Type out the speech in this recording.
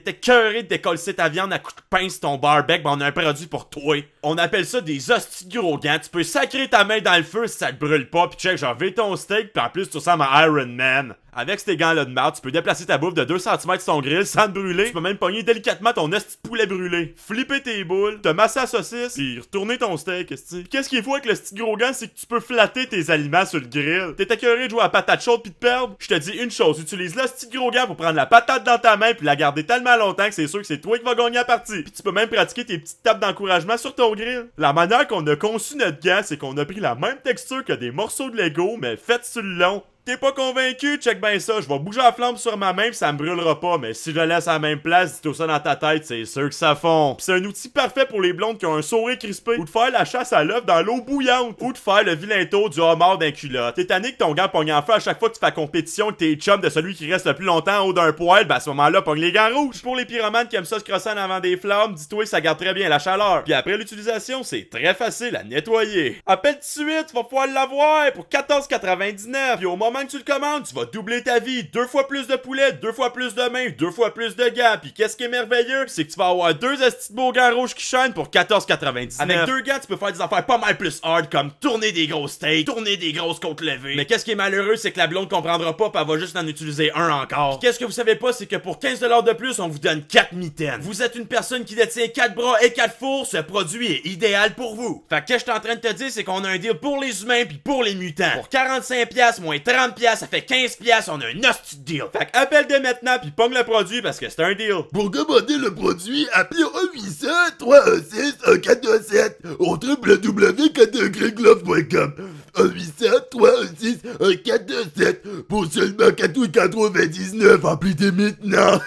t'es écœuré de décoller ta viande à coups de pince ton barbecue, ben on a un produit pour toi. On appelle ça des hosties de gros gants. Tu peux sacrer ta main dans le feu si ça te brûle pas, pis check, genre vais ton steak, pis en plus tu ressembles à Iron Man. Avec ces gants-là de marde, tu peux déplacer ta bouffe de 2 cm sur ton grill sans te brûler. Tu peux même pogner délicatement ton hostie de poulet brûlé. Flipper tes boules, te masser la saucisse, pis retourner ton steak, esti. Qu'est-ce qu'il faut avec le petit gros gant, c'est que tu peux flatter tes aliments sur le grill. T'es écœuré de jouer à patate chaude pis de perdre? Je te dis une chose, utilise le petit gros gant pour prendre la patate dans ta main pis la garder tellement longtemps que c'est sûr que c'est toi qui vas gagner la partie. Pis tu peux même pratiquer tes petites tapes d'encouragement sur ton grill. La manière qu'on a conçu notre gant, c'est qu'on a pris la même texture que des morceaux de Lego, mais faites sur le long. T'es pas convaincu? Check ben ça, je vais bouger la flamme sur ma main pis ça me brûlera pas, mais si je le laisse à la même place, dis-toi ça dans ta tête, c'est sûr que ça fond. Pis c'est un outil parfait pour les blondes qui ont un sourire crispé, ou de faire la chasse à l'œuf dans l'eau bouillante, ou de faire le vilain tour du homard d'un culotte. T'es tanné que ton gant pogne en feu à chaque fois que tu fais la compétition avec tes chums de celui qui reste le plus longtemps en haut d'un poêle, ben à ce moment-là, pogne les gants rouges. Pour les pyromanes qui aiment ça se crosser en avant des flammes, dis-toi que ça garde très bien la chaleur. Puis après l'utilisation, c'est très facile à nettoyer. Appelle tout de suite, tu vas pouvoir l'avoir pour 14,99. Puis au moment que tu le commandes, tu vas doubler ta vie, 2 fois plus de poulet, 2 fois plus de mains, 2 fois plus de gants. Puis qu'est-ce qui est merveilleux, c'est que tu vas avoir 2 estis de beaux gants rouges qui chaînent pour 14,99. Avec 2 gants, tu peux faire des affaires pas mal plus hard comme tourner des grosses steaks, tourner des grosses côtes levées. Mais qu'est-ce qui est malheureux, c'est que la blonde comprendra pas, pis elle va juste en utiliser un encore. Puis qu'est-ce que vous savez pas, c'est que pour 15$ de plus, on vous donne 4 mitaines. Vous êtes une personne qui détient 4 bras et 4 fours, ce produit est idéal pour vous. Fait que ce que je suis en train de te dire, c'est qu'on a un deal pour les humains puis pour les mutants. Pour 45$ moins 30$, ça fait 15$, on a un hostie de deal. Fait que appelle dès maintenant puis pogne le produit parce que c'est un deal. Pour commander le produit, appelez 1-800-316-1427 au www.4degrésglove.com 1-800-316-1427 pour seulement 4,99$. Appelez maintenant.